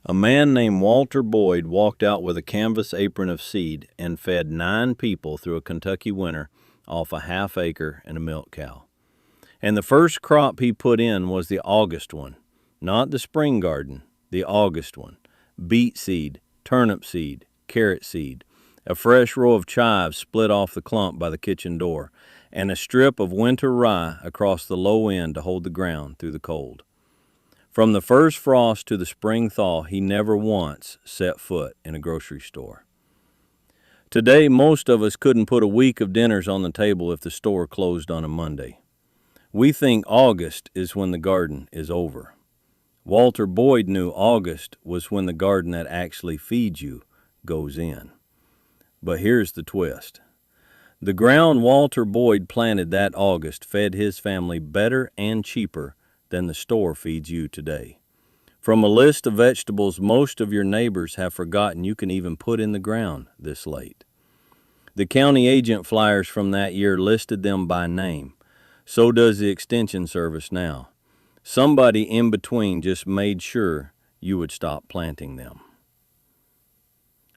A man named Walter Boyd walked out with a canvas apron of seed and fed 9 people through a Kentucky winter off a half acre and a milk cow. And the first crop he put in was the August one, not the spring garden, the August one. Beet seed, turnip seed, carrot seed, a fresh row of chives split off the clump by the kitchen door, and a strip of winter rye across the low end to hold the ground through the cold. From the first frost to the spring thaw, he never once set foot in a grocery store. Today, most of us couldn't put a week of dinners on the table if the store closed on a Monday. We think August is when the garden is over. Walter Boyd knew August was when the garden that actually feeds you goes in. But here's the twist. The ground Walter Boyd planted that August fed his family better and cheaper than the store feeds you today. From a list of vegetables most of your neighbors have forgotten you can even put in the ground this late. The county agent flyers from that year listed them by name. So does the extension service now. Somebody in between just made sure you would stop planting them.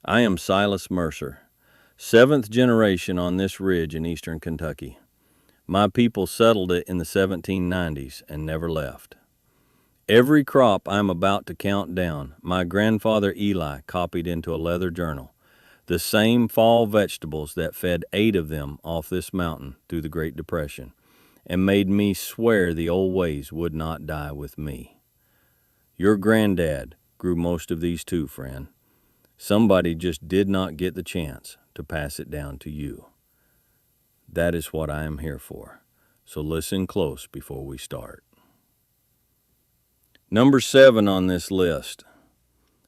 I am Silas Mercer, 7th generation on this ridge in eastern Kentucky. My people settled it in the 1790s and never left. Every crop I'm about to count down, my grandfather Eli copied into a leather journal, the same fall vegetables that fed 8 of them off this mountain through the Great Depression, and made me swear the old ways would not die with me. Your granddad grew most of these too, friend. Somebody just did not get the chance to pass it down to you. That is what I am here for, so listen close before we start. Number 7 on this list.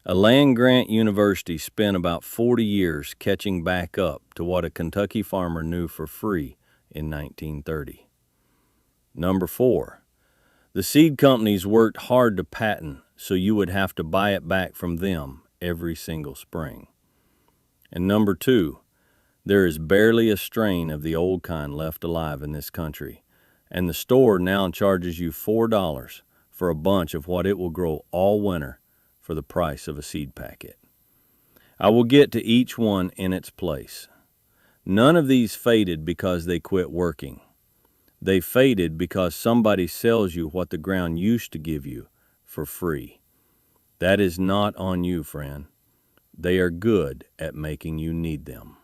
A land-grant university spent about 40 years catching back up to what a Kentucky farmer knew for free in 1930. Number 4. The seed companies worked hard to patent so you would have to buy it back from them every single spring. And number 2. There is barely a strain of the old kind left alive in this country, and the store now charges you $4 for a bunch of what it will grow all winter for the price of a seed packet. I will get to each one in its place. None of these faded because they quit working. They faded because somebody sells you what the ground used to give you for free. That is not on you, friend. They are good at making you need them.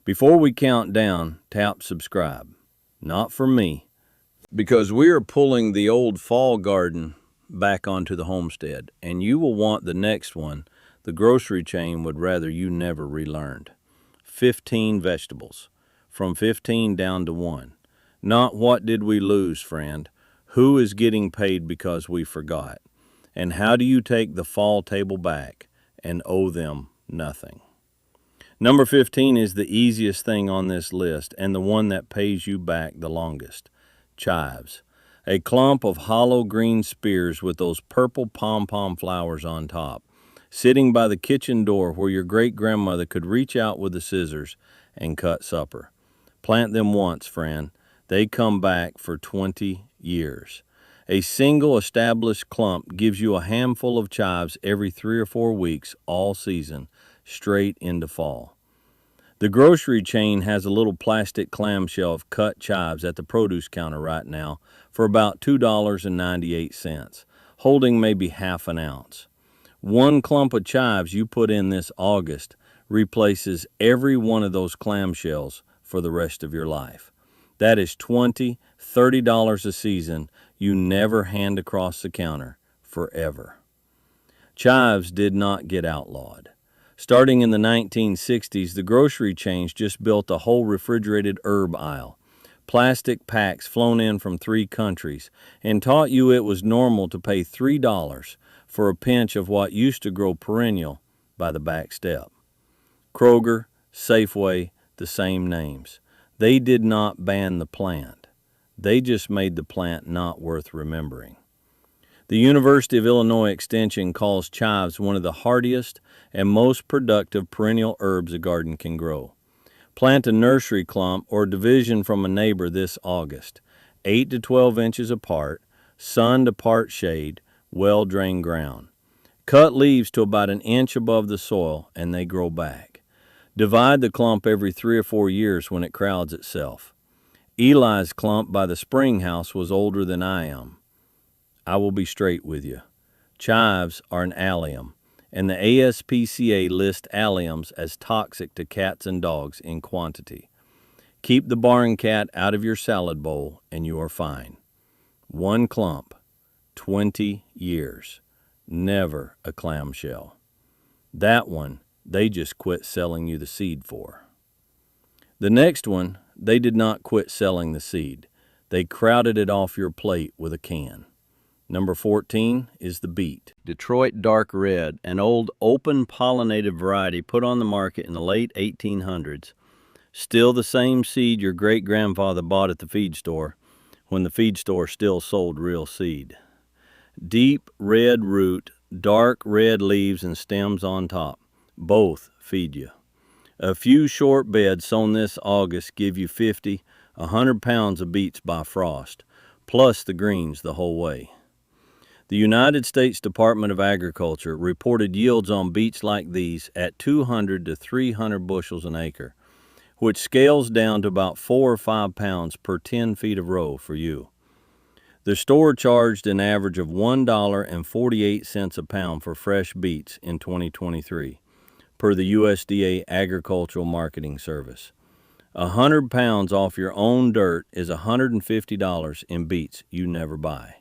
Before we count down, tap subscribe. Not for me, because we are pulling the old fall garden back onto the homestead, and you will want the next one the grocery chain would rather you never relearned. 15 vegetables, from 15 down to 1. Not what did we lose, friend. Who is getting paid because we forgot? And how do you take the fall table back and owe them nothing? Number 15 is the easiest thing on this list and the one that pays you back the longest. Chives. A clump of hollow green spears with those purple pom-pom flowers on top, sitting by the kitchen door where your great-grandmother could reach out with the scissors and cut supper. Plant them once, friend. They come back for 20 years. A single established clump gives you a handful of chives every 3 or 4 weeks all season, straight into fall. The grocery chain has a little plastic clamshell of cut chives at the produce counter right now for about $2.98, holding maybe half an ounce. One clump of chives you put in this August replaces every one of those clamshells for the rest of your life. That is $20, $30 a season you never hand across the counter forever. Chives did not get outlawed. Starting in the 1960s, the grocery chains just built a whole refrigerated herb aisle, plastic packs flown in from 3 countries, and taught you it was normal to pay $3 for a pinch of what used to grow perennial by the back step. Kroger, Safeway, the same names. They did not ban the plant. They just made the plant not worth remembering. The University of Illinois Extension calls chives one of the hardiest and most productive perennial herbs a garden can grow. Plant a nursery clump or division from a neighbor this August, 8 to 12 inches apart, sun to part shade, well-drained ground. Cut leaves to about an inch above the soil and they grow back. Divide the clump every 3 or 4 years when it crowds itself. Eli's clump by the spring house was older than I am. I will be straight with you. Chives are an allium, and the ASPCA lists alliums as toxic to cats and dogs in quantity. Keep the barn cat out of your salad bowl, and you are fine. 1 clump, 20 years. Never a clamshell. That one, they just quit selling you the seed for. The next one, they did not quit selling the seed. They crowded it off your plate with a can. Number 14 is the beet. Detroit Dark Red, an old open pollinated variety put on the market in the late 1800s. Still the same seed your great-grandfather bought at the feed store when the feed store still sold real seed. Deep red root, dark red leaves and stems on top. Both feed you. A few short beds sown this August give you 50, 100 pounds of beets by frost, plus the greens the whole way. The United States Department of Agriculture reported yields on beets like these at 200 to 300 bushels an acre, which scales down to about 4 or 5 pounds per 10 feet of row for you. The store charged an average of $1.48 a pound for fresh beets in 2023, per the USDA Agricultural Marketing Service. 100 pounds off your own dirt is $150 in beets you never buy.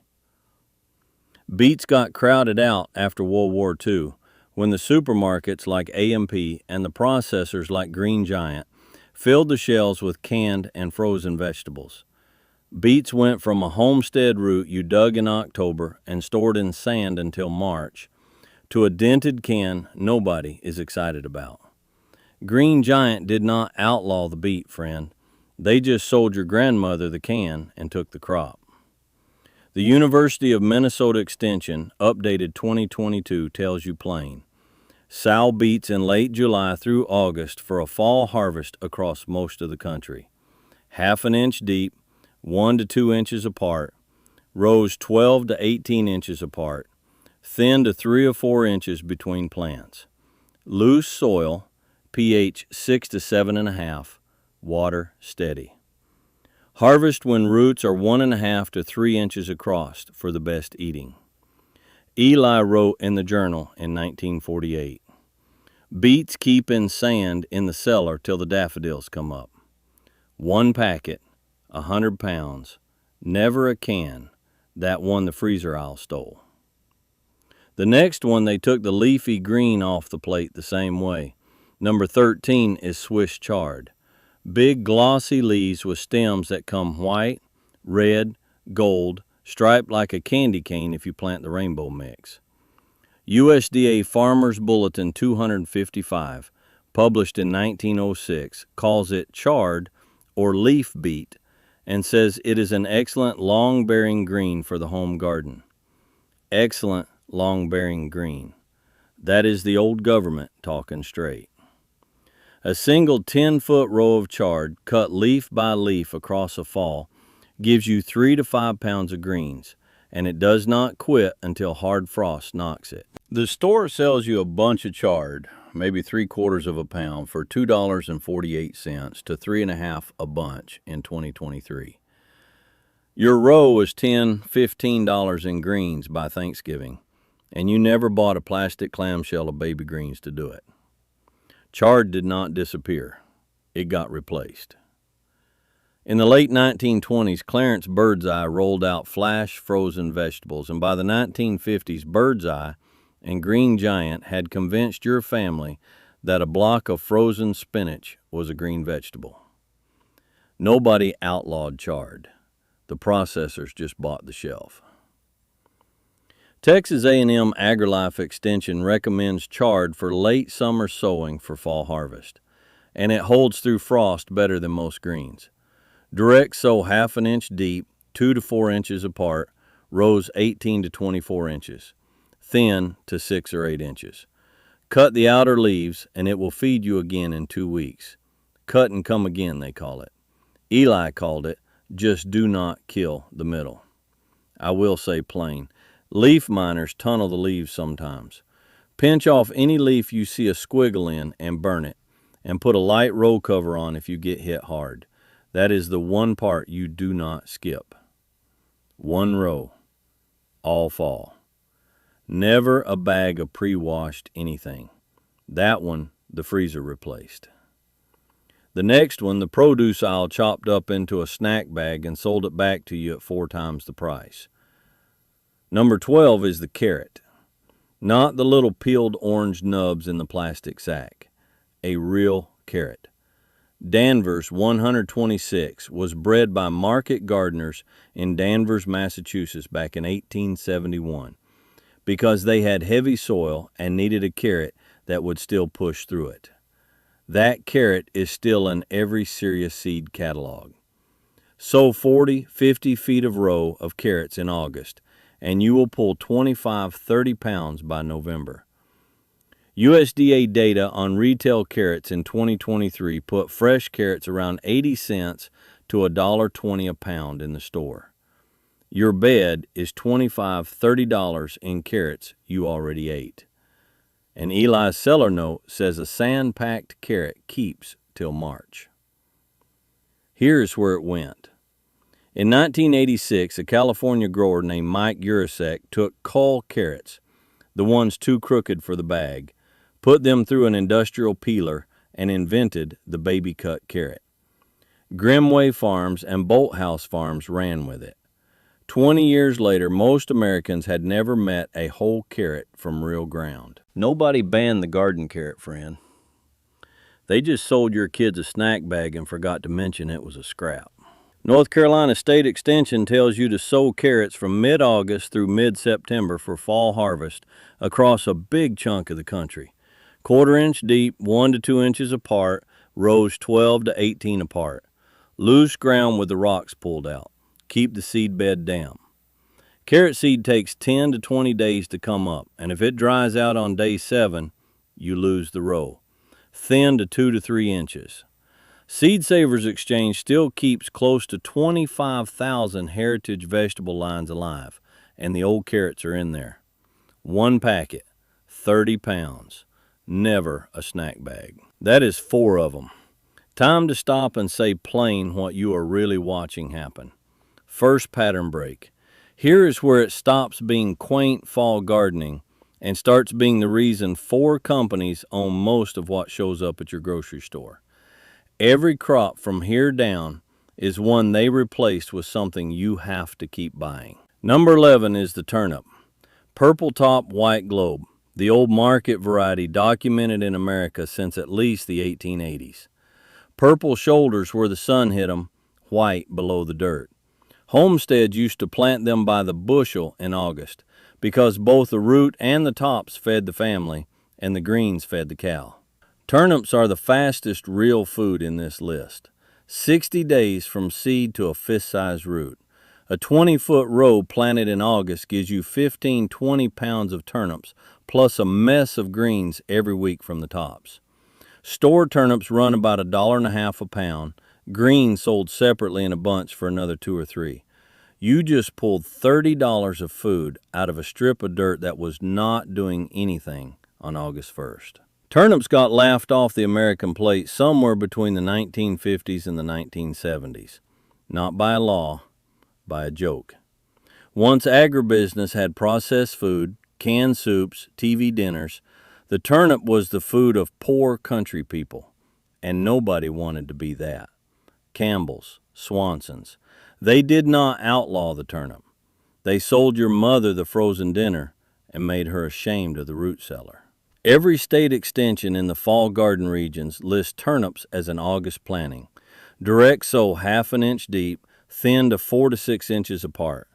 Beets got crowded out after World War II when the supermarkets like A&P and the processors like Green Giant filled the shelves with canned and frozen vegetables. Beets went from a homestead root you dug in October and stored in sand until March to a dented can nobody is excited about. Green Giant did not outlaw the beet, friend. They just sold your grandmother the can and took the crop. The University of Minnesota Extension, updated 2022, tells you plain. Sow beets in late July through August for a fall harvest across most of the country. 1/2 inch deep, 1 to 2 inches apart, rows 12 to 18 inches apart, thin to 3 or 4 inches between plants. Loose soil, pH 6 to 7.5, water steady. Harvest when roots are 1.5 to 3 inches across for the best eating. Eli wrote in the Journal in 1948, beets keep in sand in the cellar till the daffodils come up. 1 packet, 100 pounds, never a can, that one the freezer aisle stole. The next one, they took the leafy green off the plate the same way. Number 13 is Swiss chard. Big glossy leaves with stems that come white, red, gold, striped like a candy cane if you plant the rainbow mix. USDA Farmers Bulletin 255, published in 1906, calls it chard or leaf beet and says it is an excellent long-bearing green for the home garden. Excellent long-bearing green. That is the old government talking straight. A single 10-foot row of chard, cut leaf by leaf across a fall, gives you 3 to 5 pounds of greens, and it does not quit until hard frost knocks it. The store sells you a bunch of chard, maybe 3/4 of a pound, for $2.48 to $3.50 a bunch in 2023. Your row is $10, $15 in greens by Thanksgiving, and you never bought a plastic clamshell of baby greens to do it. Chard did not disappear. It got replaced. In the late 1920s, Clarence Birdseye rolled out flash frozen vegetables, and by the 1950s, Birdseye and Green Giant had convinced your family that a block of frozen spinach was a green vegetable. Nobody outlawed chard. The processors just bought the shelf. Texas A&M AgriLife Extension recommends chard for late summer sowing for fall harvest, and it holds through frost better than most greens. Direct sow 1/2 inch deep, 2 to 4 inches apart, rows 18 to 24 inches, thin to 6 or 8 inches. Cut the outer leaves, and it will feed you again in 2 weeks. Cut and come again, they call it. Eli called it, just do not kill the middle. I will say plain, leaf miners tunnel the leaves sometimes. Pinch off any leaf you see a squiggle in and burn it, and put a light row cover on if you get hit hard. That is the one part you do not skip. 1 row, all fall. Never a bag of pre-washed anything. That one, the freezer replaced. The next one, the produce aisle chopped up into a snack bag and sold it back to you at 4 times the price. Number 12 is the carrot. Not the little peeled orange nubs in the plastic sack. A real carrot. Danvers 126 was bred by market gardeners in Danvers, Massachusetts back in 1871 because they had heavy soil and needed a carrot that would still push through it. That carrot is still in every serious seed catalog. Sow 40, 50 feet of row of carrots in August, and you will pull 25, 30 pounds by November. USDA data on retail carrots in 2023 put fresh carrots around 80 cents to $1.20 a pound in the store. Your bed is $25, $30 in carrots you already ate. And Eli's seller note says a sand-packed carrot keeps till March. Here's where it went. In 1986, a California grower named Mike Urasek took cull carrots, the ones too crooked for the bag, put them through an industrial peeler, and invented the baby cut carrot. Grimway Farms and Bolthouse Farms ran with it. 20 years later, most Americans had never met a whole carrot from real ground. Nobody banned the garden carrot, friend. They just sold your kids a snack bag and forgot to mention it was a scrap. North Carolina State Extension tells you to sow carrots from mid-August through mid-September for fall harvest across a big chunk of the country. 1/4 inch deep, 1 to 2 inches apart, rows 12 to 18 apart. Loose ground with the rocks pulled out. Keep the seed bed damp. Carrot seed takes 10 to 20 days to come up, and if it dries out on day 7, you lose the row. Thin to 2 to 3 inches. Seed Savers Exchange still keeps close to 25,000 heritage vegetable lines alive, and the old carrots are in there. 1 packet, 30 pounds. Never a snack bag. That is 4 of them. Time to stop and say plain what you are really watching happen. First pattern break. Here is where it stops being quaint fall gardening and starts being the reason 4 companies own most of what shows up at your grocery store. Every crop from here down is one they replaced with something you have to keep buying. Number 11 is the turnip. Purple top, white globe. The old market variety documented in America since at least the 1880s. Purple shoulders where the sun hit them, white below the dirt. Homesteads used to plant them by the bushel in August because both the root and the tops fed the family and the greens fed the cow. Turnips are the fastest real food in this list. 60 days from seed to a fist-sized root. A 20-foot row planted in August gives you 15, 20 pounds of turnips plus a mess of greens every week from the tops. Store turnips run about $1.50 a pound. Greens sold separately in a bunch for another 2 or 3. You just pulled $30 of food out of a strip of dirt that was not doing anything on August 1st. Turnips got laughed off the American plate somewhere between the 1950s and the 1970s. Not by a law, by a joke. Once agribusiness had processed food, canned soups, TV dinners, the turnip was the food of poor country people, and nobody wanted to be that. Campbell's, Swanson's. They did not outlaw the turnip. They sold your mother the frozen dinner and made her ashamed of the root cellar. Every state extension in the fall garden regions lists turnips as an August planting. Direct sow 1/2 inch deep, thin to 4 to 6 inches apart.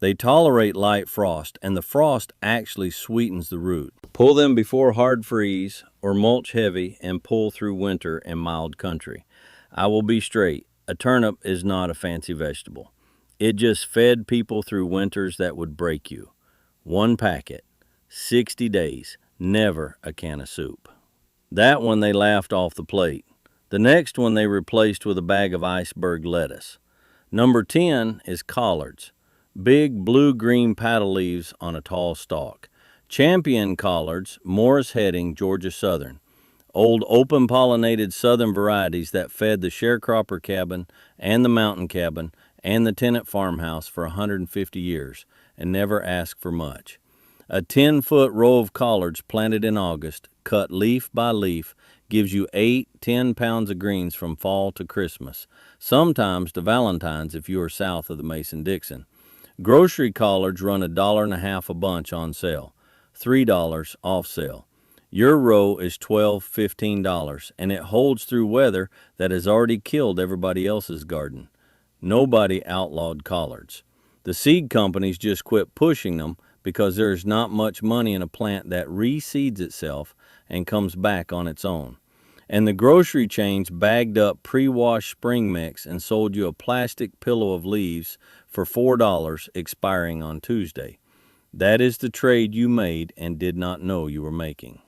They tolerate light frost, and the frost actually sweetens the root. Pull them before hard freeze or mulch heavy and pull through winter in mild country. I will be straight. A turnip is not a fancy vegetable. It just fed people through winters that would break you. 1 packet, 60 days, never a can of soup. That one they laughed off the plate. The next one they replaced with a bag of iceberg lettuce. Number 10 is collards. Big blue-green paddle leaves on a tall stalk. Champion collards, Morris Heading, Georgia Southern. Old open-pollinated southern varieties that fed the sharecropper cabin and the mountain cabin and the tenant farmhouse for 150 years and never asked for much. A 10-foot row of collards planted in August, cut leaf by leaf, gives you 8-10 pounds of greens from fall to Christmas, sometimes to Valentine's if you are south of the Mason-Dixon. Grocery collards run $1.50 a bunch on sale, $3 off sale. Your row is $12-15, and it holds through weather that has already killed everybody else's garden. Nobody outlawed collards. The seed companies just quit pushing them because there is not much money in a plant that reseeds itself and comes back on its own. And the grocery chains bagged up pre-washed spring mix and sold you a plastic pillow of leaves for $4 expiring on Tuesday. That is the trade you made and did not know you were making.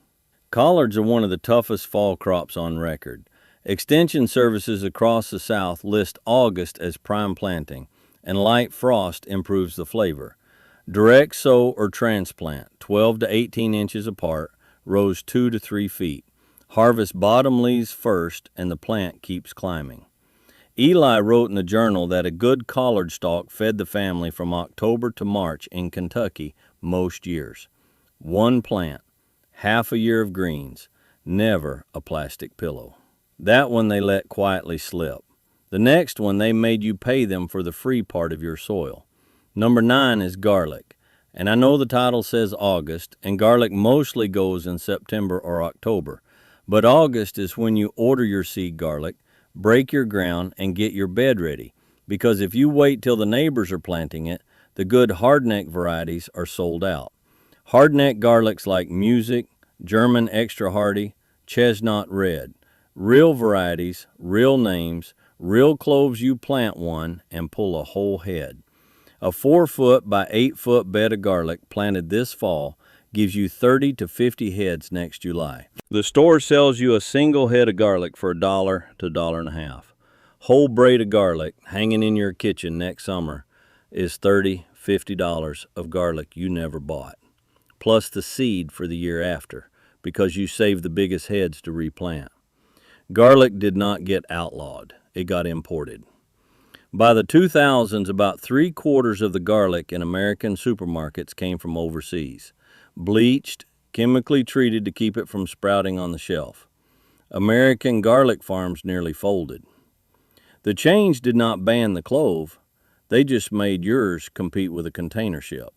Collards are one of the toughest fall crops on record. Extension services across the South list August as prime planting, and light frost improves the flavor. Direct sow or transplant, 12 to 18 inches apart, rows 2 to 3 feet. Harvest bottom leaves first, and the plant keeps climbing. Eli wrote in the journal that a good collard stalk fed the family from October to March in Kentucky most years. One plant, half a year of greens, never a plastic pillow. That one they let quietly slip. The next one they made you pay them for the free part of your soil. Number 9 is garlic, and I know the title says August, and garlic mostly goes in September or October, but August is when you order your seed garlic, break your ground, and get your bed ready, because if you wait till the neighbors are planting it, the good hardneck varieties are sold out. Hardneck garlics like Music, German Extra Hardy, Chestnut Red. Real varieties, real names, real cloves you plant one and pull a whole head. A 4-foot by 8-foot bed of garlic planted this fall gives you 30 to 50 heads next July. The store sells you a single head of garlic for $1 to $1.50. Whole braid of garlic hanging in your kitchen next summer is $30, $50 of garlic you never bought, plus the seed for the year after, because you saved the biggest heads to replant. Garlic did not get outlawed. It got imported. By the 2000s, about 3/4 of the garlic in American supermarkets came from overseas, bleached, chemically treated to keep it from sprouting on the shelf. American garlic farms nearly folded. The change did not ban the clove. They just made yours compete with a container ship.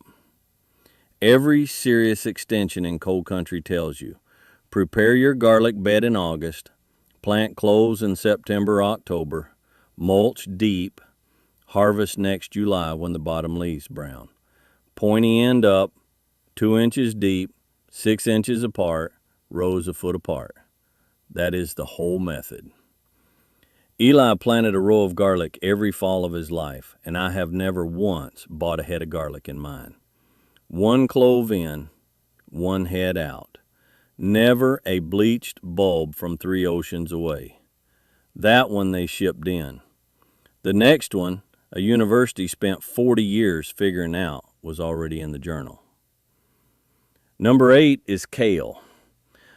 Every serious extension in cold country tells you, prepare your garlic bed in August, plant cloves in September, October, mulch deep, harvest next July when the bottom leaves brown. Pointy end up, 2 inches deep, 6 inches apart, rows a foot apart. That is the whole method. Eli planted a row of garlic every fall of his life, and I have never once bought a head of garlic in mine. 1 clove in, 1 head out. Never a bleached bulb from 3 oceans away. That one they shipped in. The next one, a university spent 40 years figuring out, was already in the journal. Number 8 is kale.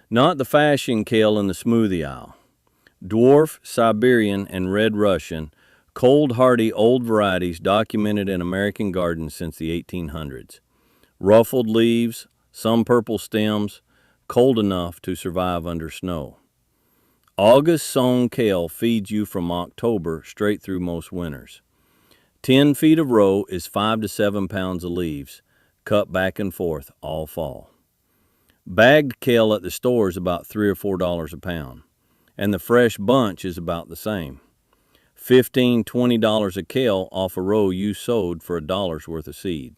Not the fashion kale in the smoothie aisle. Dwarf, Siberian, and Red Russian, cold hardy old varieties documented in American gardens since the 1800s. Ruffled leaves, some purple stems, cold enough to survive under snow. August sown kale feeds you from October straight through most winters. 10 feet of row is 5 to 7 pounds of leaves, cut back and forth all fall. Bagged kale at the store is about $3 or $4 a pound, and the fresh bunch is about the same. $15, $20 a kale off a row you sowed for $1 worth of seed.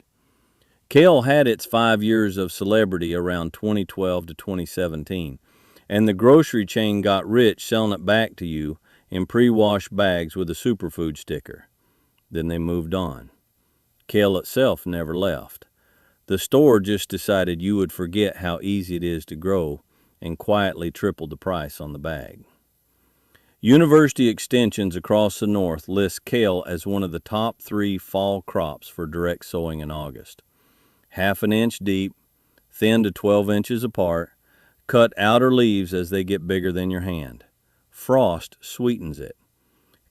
Kale had its 5 years of celebrity around 2012 to 2017, and the grocery chain got rich selling it back to you in pre-washed bags with a superfood sticker. Then they moved on. Kale itself never left. The store just decided you would forget how easy it is to grow and quietly tripled the price on the bag. University extensions across the north list kale as one of the top 3 fall crops for direct sowing in August. 1/2 inch deep, thin to 12 inches apart. Cut outer leaves as they get bigger than your hand. Frost sweetens it.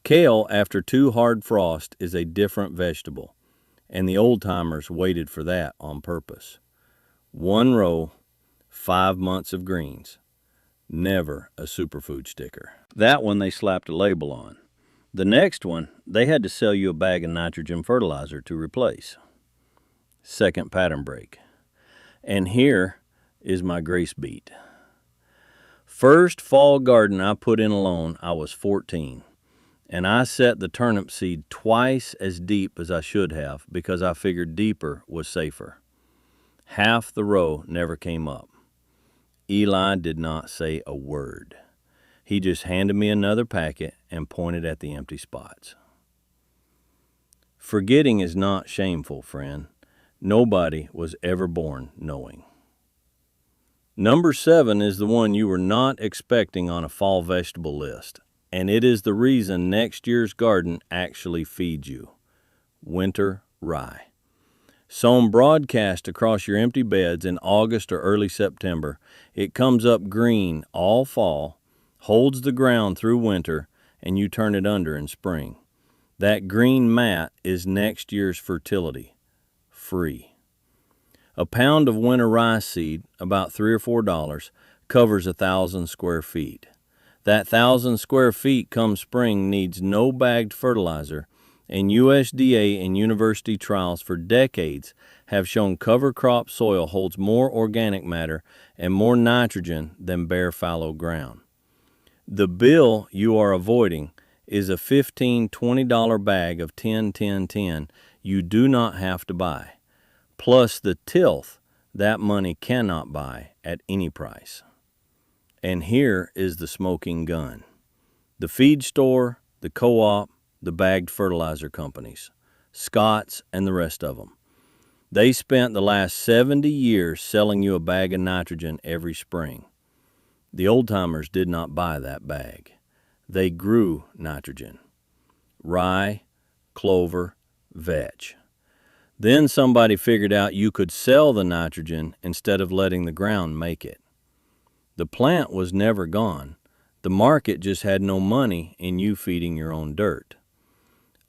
Kale, after 2 hard frosts, is a different vegetable, and the old-timers waited for that on purpose. 1 row, 5 months of greens. Never a superfood sticker. That one they slapped a label on. The next one, they had to sell you a bag of nitrogen fertilizer to replace. Second pattern break. And here is my grace beet. First fall garden I put in alone, I was 14. And I set the turnip seed twice as deep as I should have because I figured deeper was safer. Half the row never came up. Eli did not say a word. He just handed me another packet and pointed at the empty spots. Forgetting is not shameful, friend. Nobody was ever born knowing. Number 7 is the one you were not expecting on a fall vegetable list, and it is the reason next year's garden actually feeds you. Winter rye. Sown broadcast across your empty beds in August or early September, it comes up green all fall, holds the ground through winter, and you turn it under in spring. That green mat is next year's fertility. Free. A pound of winter rye seed, about $3 or $4, covers 1,000 square feet. That 1,000 square feet come spring needs no bagged fertilizer, and USDA and university trials for decades have shown cover crop soil holds more organic matter and more nitrogen than bare fallow ground. The bill you are avoiding is a $15, $20 bag of 10-10-10 you do not have to buy, plus the tilth that money cannot buy at any price. And here is the smoking gun. The feed store, the co-op, the bagged fertilizer companies, Scott's, and the rest of them. They spent the last 70 years selling you a bag of nitrogen every spring. The old-timers did not buy that bag. They grew nitrogen. Rye, clover, vetch. Then somebody figured out you could sell the nitrogen instead of letting the ground make it. The plant was never gone. The market just had no money in you feeding your own dirt.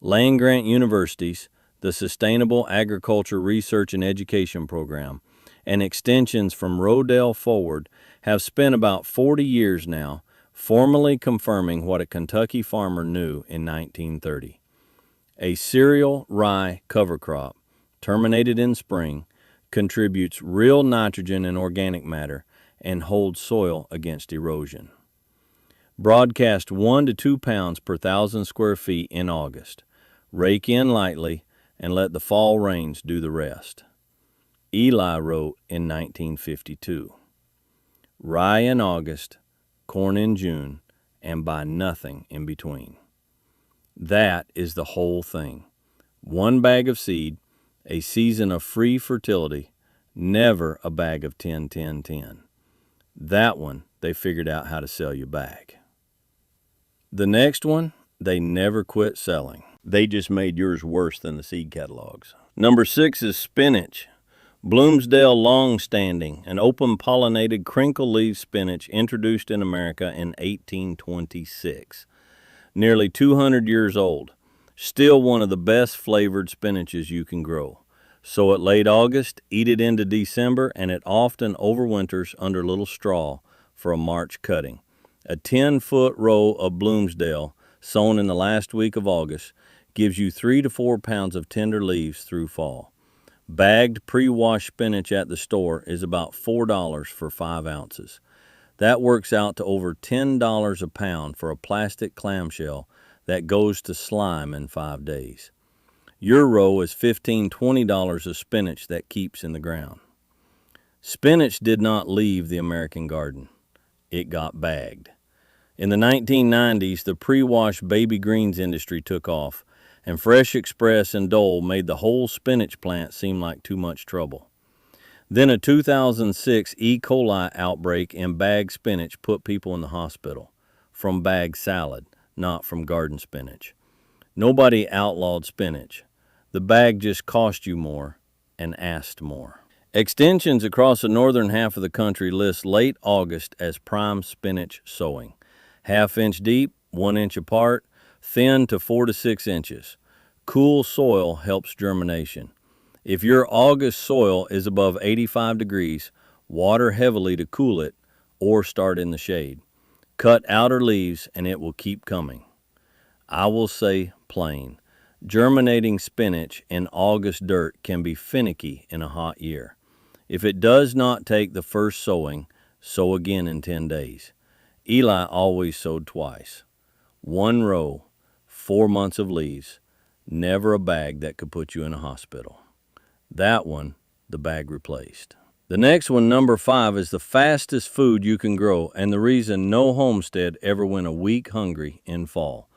Land-grant universities, the Sustainable Agriculture Research and Education Program, and extensions from Rodale forward have spent about 40 years now formally confirming what a Kentucky farmer knew in 1930. A cereal rye cover crop, terminated in spring, contributes real nitrogen and organic matter and holds soil against erosion. Broadcast 1 to 2 pounds per 1,000 square feet in August. Rake in lightly and let the fall rains do the rest. Eli wrote in 1952. Rye in August, corn in June, and buy nothing in between. That is the whole thing. 1 bag of seed, a season of free fertility, never a bag of 10-10-10. That one they figured out how to sell you back. The next one, they never quit selling. They just made yours worse than the seed catalogs. Number 6 is spinach. Bloomsdale long-standing, an open-pollinated crinkle-leaf spinach introduced in America in 1826. Nearly 200 years old. Still one of the best flavored spinaches you can grow. Sow it late August, eat it into December, and it often overwinters under little straw for a March cutting. A 10-foot row of Bloomsdale, sown in the last week of August, gives you 3 to 4 pounds of tender leaves through fall. Bagged pre-washed spinach at the store is about $4 for 5 ounces. That works out to over $10 a pound for a plastic clamshell that goes to slime in 5 days. Your row is $15, $20 of spinach that keeps in the ground. Spinach did not leave the American garden. It got bagged. In the 1990s, the pre-washed baby greens industry took off, and Fresh Express and Dole made the whole spinach plant seem like too much trouble. Then a 2006 E. coli outbreak in bagged spinach put people in the hospital, from bagged salad, not from garden spinach. Nobody outlawed spinach. The bag just cost you more and asked more. Extensions across the northern half of the country list late August as prime spinach sowing. Half-inch deep, 1 inch apart, thin to 4 to 6 inches. Cool soil helps germination. If your August soil is above 85 degrees, water heavily to cool it or start in the shade. Cut outer leaves and it will keep coming. I will say plain, germinating spinach in August dirt can be finicky in a hot year. If it does not take the first sowing, sow again in 10 days. Eli always sowed twice. 1 row, 4 months of leaves, never a bag that could put you in a hospital. That one, the bag replaced. The next one, number 5, is the fastest food you can grow and the reason no homestead ever went a week hungry in fall.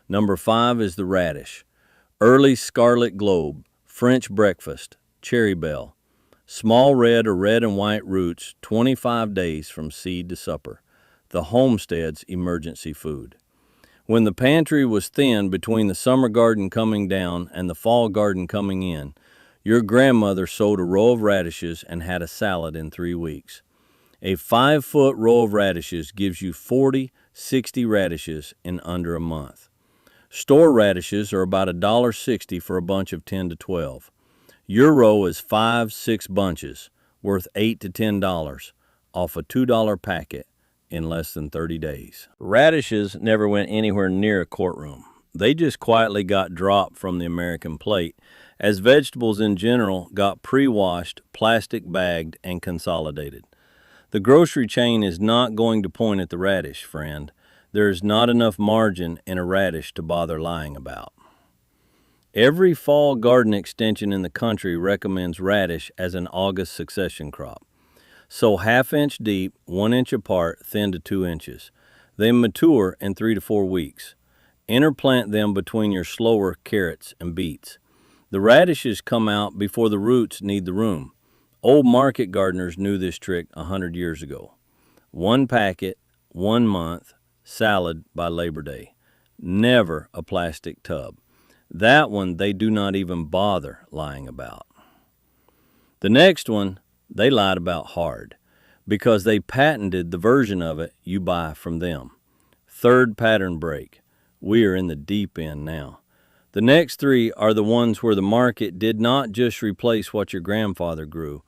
Number 5 is the radish. Early scarlet globe, French breakfast, cherry bell. Small red or red and white roots, 25 days from seed to supper. The homestead's emergency food. When the pantry was thin between the summer garden coming down and the fall garden coming in, your grandmother sowed a row of radishes and had a salad in 3 weeks. A 5-foot row of radishes gives you 40, 60 radishes in under a month. Store radishes are about $1.60 for a bunch of 10 to 12. Your row is 5, 6 bunches, worth $8 to $10, off a $2 packet in less than 30 days. Radishes never went anywhere near a courtroom. They just quietly got dropped from the American plate, as vegetables in general got pre-washed, plastic bagged, and consolidated. The grocery chain is not going to point at the radish, friend. There is not enough margin in a radish to bother lying about. Every fall garden extension in the country recommends radish as an August succession crop. Sow 1/2 inch deep, 1 inch apart, thin to 2 inches. They mature in 3 to 4 weeks. Interplant them between your slower carrots and beets. The radishes come out before the roots need the room. Old market gardeners knew this trick 100 years ago. 1 packet, 1 month, salad by Labor Day. Never a plastic tub. That one they do not even bother lying about. The next one, they lied about hard, because they patented the version of it you buy from them. 3rd pattern break. We are in the deep end now. The next 3 are the ones where the market did not just replace what your grandfather grew.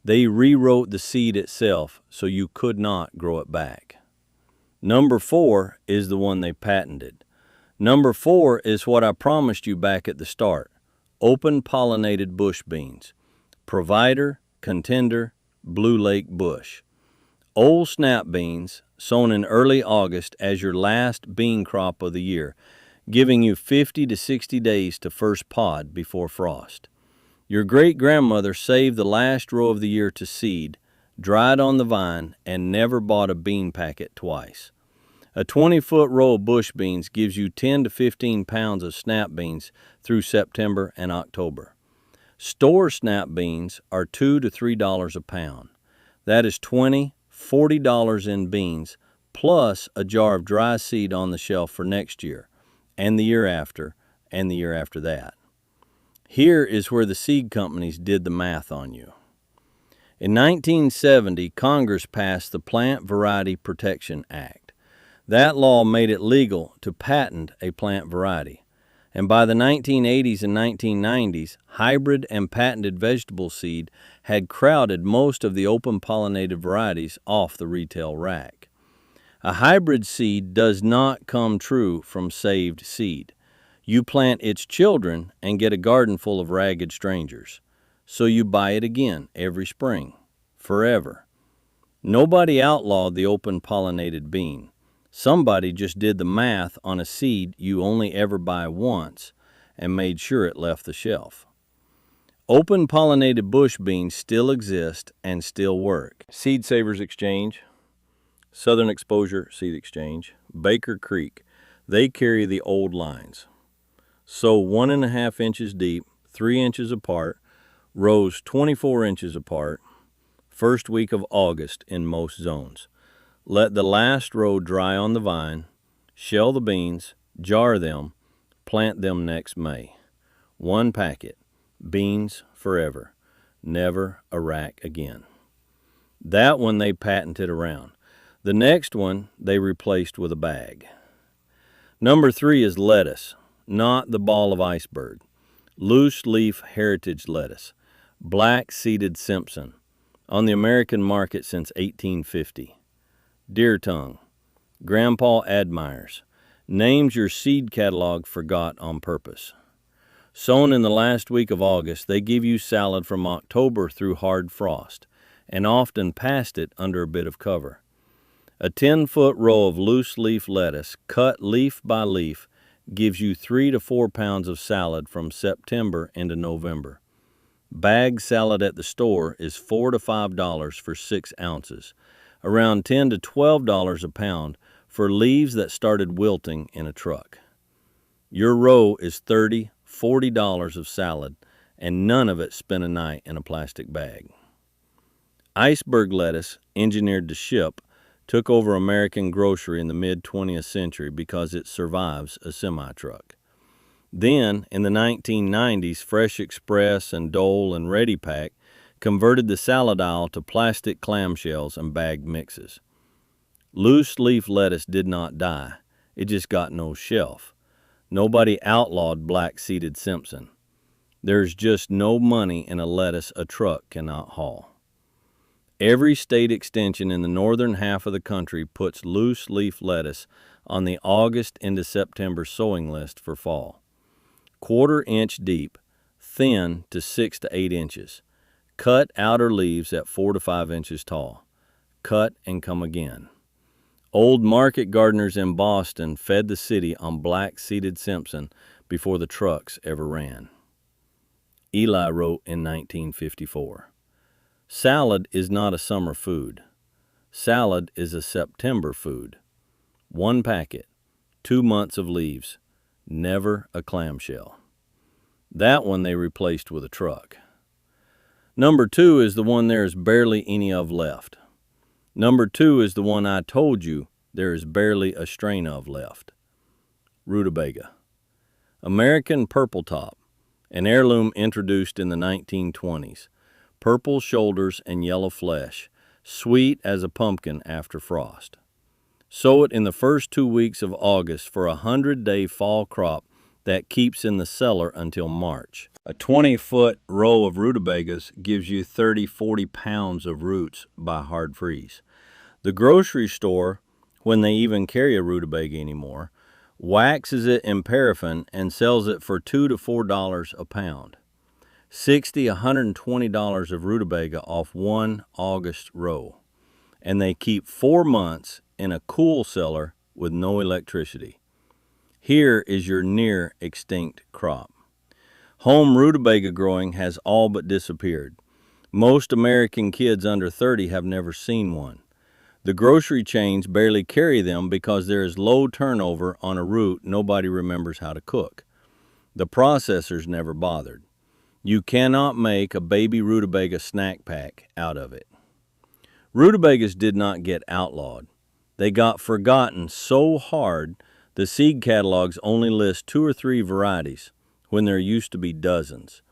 They rewrote the seed itself so you could not grow it back. Number 4 is the one they patented. Number 4 is what I promised you back at the start. Open pollinated bush beans. Provider, contender, Blue Lake bush. Old snap beans, sown in early August as your last bean crop of the year, giving you 50 to 60 days to first pod before frost. Your great-grandmother saved the last row of the year to seed, dried on the vine, and never bought a bean packet twice. A 20-foot row of bush beans gives you 10 to 15 pounds of snap beans through September and October. Store snap beans are $2 to $3 a pound. That is $20, $40 in beans, plus a jar of dry seed on the shelf for next year, and the year after, and the year after that. Here is where the seed companies did the math on you. In 1970, Congress passed the Plant Variety Protection Act. That law made it legal to patent a plant variety. And by the 1980s and 1990s, hybrid and patented vegetable seed had crowded most of the open pollinated varieties off the retail rack. A hybrid seed does not come true from saved seed. You plant its children and get a garden full of ragged strangers. So you buy it again every spring, forever. Nobody outlawed the open pollinated bean. Somebody just did the math on a seed you only ever buy once and made sure it left the shelf. Open pollinated bush beans still exist and still work. Seed Savers Exchange, Southern Exposure Seed Exchange, Baker Creek, they carry the old lines. Sow 1.5 inches deep, 3 inches apart, rows 24 inches apart, first week of August in most zones. Let the last row dry on the vine, shell the beans, jar them, plant them next May. 1 packet, beans forever. Never a rack again. That one they patented around. The next one they replaced with a bag. Number 3 is lettuce, not the ball of iceberg. Loose leaf heritage lettuce, black-seeded Simpson, on the American market since 1850. Deer tongue, Grandpa admires. Names your seed catalog forgot on purpose. Sown in the last week of August, they give you salad from October through hard frost, and often past it under a bit of cover. A 10-foot row of loose leaf lettuce, cut leaf by leaf, gives you 3 to 4 pounds of salad from September into November. Bag salad at the store is $4 to $5 for 6 ounces, around $10 to $12 a pound for leaves that started wilting in a truck. Your row is $30, $40 of salad, and none of it spent a night in a plastic bag. Iceberg lettuce, engineered to ship, took over American grocery in the mid-20th century because it survives a semi-truck. Then, in the 1990s, Fresh Express and Dole and Ready Pack converted the salad aisle to plastic clamshells and bagged mixes. Loose leaf lettuce did not die. It just got no shelf. Nobody outlawed black-seeded Simpson. There's just no money in a lettuce a truck cannot haul. Every state extension in the northern half of the country puts loose leaf lettuce on the August into September sowing list for fall. 1/4 inch deep, thin to 6 to 8 inches. Cut outer leaves at 4 to 5 inches tall. Cut and come again. Old market gardeners in Boston fed the city on black-seeded Simpson before the trucks ever ran. Eli wrote in 1954, "Salad is not a summer food. Salad is a September food. 1 packet, 2 months of leaves, never a clamshell." That one they replaced with a truck. Number 2 is the one there is barely any of left. Number 2 is the one I told you there is barely a strain of left. Rutabaga. American purple top, an heirloom introduced in the 1920s. Purple shoulders and yellow flesh, sweet as a pumpkin after frost. Sow it in the first 2 weeks of August for a 100-day fall crop that keeps in the cellar until March. A 20-foot row of rutabagas gives you 30-40 pounds of roots by hard freeze. The grocery store, when they even carry a rutabaga anymore, waxes it in paraffin and sells it for $2 to $4 a pound. $60, $120 of rutabaga off 1 August row. And they keep 4 months in a cool cellar with no electricity. Here is your near extinct crop. Home rutabaga growing has all but disappeared. Most American kids under 30 have never seen one. The grocery chains barely carry them because there is low turnover on a root nobody remembers how to cook. The processors never bothered. You cannot make a baby rutabaga snack pack out of it. Rutabagas did not get outlawed. They got forgotten so hard the seed catalogs only list 2 or 3 varieties when there used to be dozens.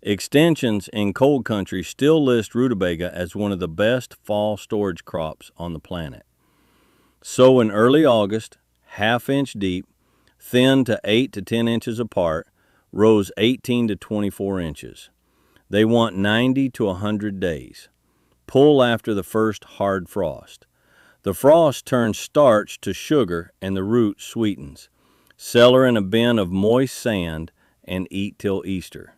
Extensions in cold country still list rutabaga as one of the best fall storage crops on the planet. Sow in early August, 1/2 inch deep, thin to 8 to 10 inches apart, rows 18 to 24 inches. They want 90 to 100 days. Pull after the first hard frost. The frost turns starch to sugar and the root sweetens. Cellar in a bin of moist sand and eat till Easter.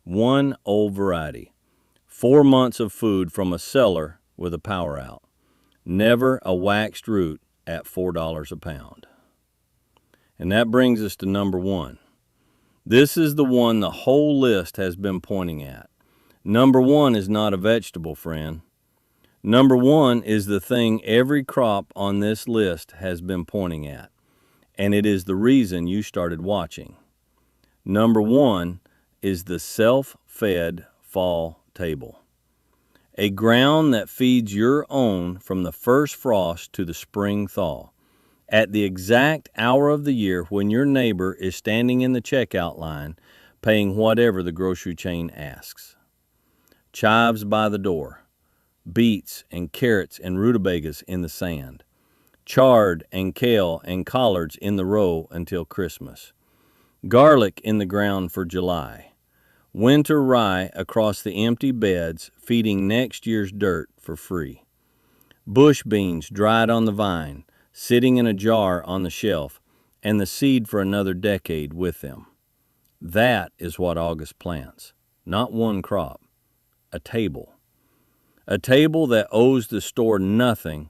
1 old variety. 4 months of food from a cellar with a power out. Never a waxed root at $4 a pound. And that brings us to number 1. This is the one the whole list has been pointing at. Number 1 is not a vegetable, friend. Number 1 is the thing every crop on this list has been pointing at, and it is the reason you started watching. Number 1 is the self-fed fall table. A ground that feeds your own from the first frost to the spring thaw, at the exact hour of the year when your neighbor is standing in the checkout line paying whatever the grocery chain asks. chives by the door, beets and carrots and rutabagas in the sand, chard and kale and collards in the row until Christmas, garlic in the ground for July, winter rye across the empty beds feeding next year's dirt for free, bush beans dried on the vine, sitting in a jar on the shelf, and the seed for another decade with them. That is what August plants. Not one crop, a table. A table that owes the store nothing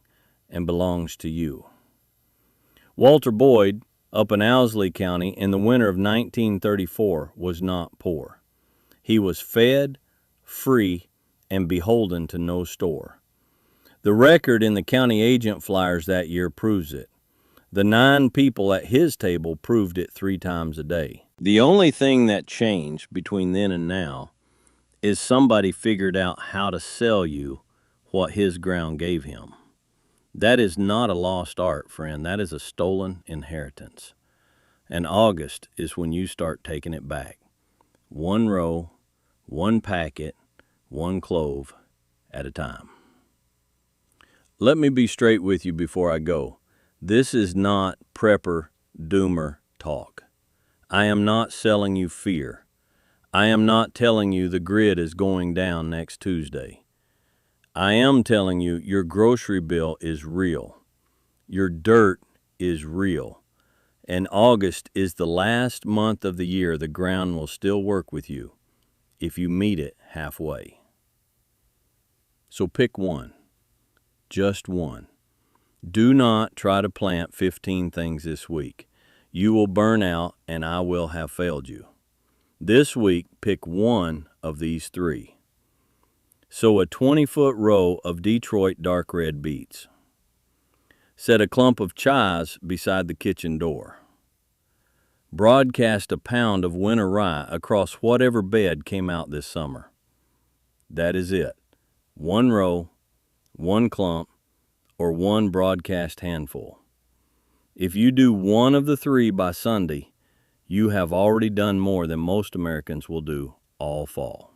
and belongs to you. Walter Boyd, up in Owsley County in the winter of 1934, was not poor. He was fed, free, and beholden to no store. The record in the county agent flyers that year proves it. The 9 people at his table proved it 3 times a day. The only thing that changed between then and now is somebody figured out how to sell you what his ground gave him. That is not a lost art, friend. That is a stolen inheritance. And August is when you start taking it back. 1 row, 1 packet, 1 clove at a time. Let me be straight with you before I go. This is not prepper, doomer talk. I am not selling you fear. I am not telling you the grid is going down next Tuesday. I am telling you your grocery bill is real. Your dirt is real. And August is the last month of the year the ground will still work with you if you meet it halfway. So pick one. Just one. Do not try to plant 15 things this week. You will burn out and I will have failed you. This week, pick one of these 3. Sow a 20-foot row of Detroit dark red beets. Set a clump of chives beside the kitchen door. Broadcast a pound of winter rye across whatever bed came out this summer. That is it. 1 row, 1 clump, or 1 broadcast handful. If you do one of the 3 by Sunday, you have already done more than most Americans will do all fall.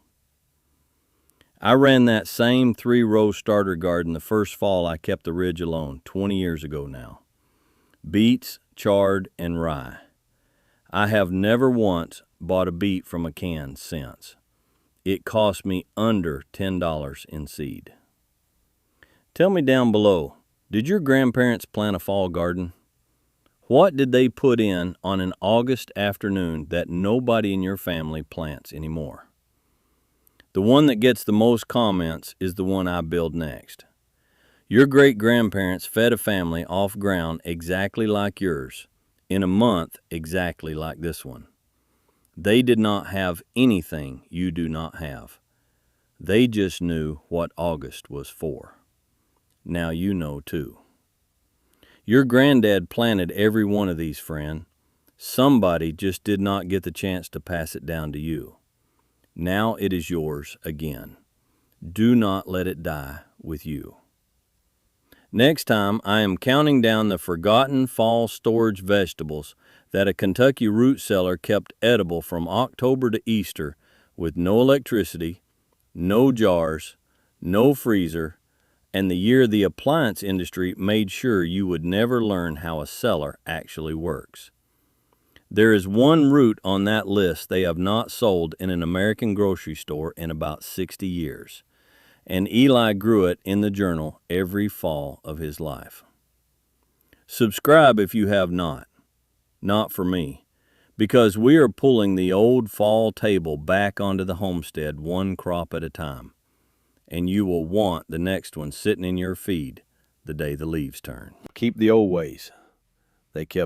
I ran that same 3-row starter garden the first fall I kept the ridge alone 20 years ago now. Beets, chard, and rye. I have never once bought a beet from a can since. It cost me under $10 in seed. Tell me down below, did your grandparents plant a fall garden? What did they put in on an August afternoon that nobody in your family plants anymore? The one that gets the most comments is the one I build next. Your great-grandparents fed a family off ground exactly like yours, in a month exactly like this one. They did not have anything you do not have. They just knew what August was for. Now you know too. Your granddad planted every one of these, friend. Somebody just did not get the chance to pass it down to you. Now it is yours again. Do not let it die with you. Next time, I am counting down the forgotten fall storage vegetables that a Kentucky root cellar kept edible from October to Easter with no electricity, no jars, no freezer, and the year the appliance industry made sure you would never learn how a cellar actually works. There is one root on that list they have not sold in an American grocery store in about 60 years, and Eli grew it in the journal every fall of his life. Subscribe if you have not. Not for me, because we are pulling the old fall table back onto the homestead 1 crop at a time. And you will want the next one sitting in your feed the day the leaves turn. Keep the old ways. They kept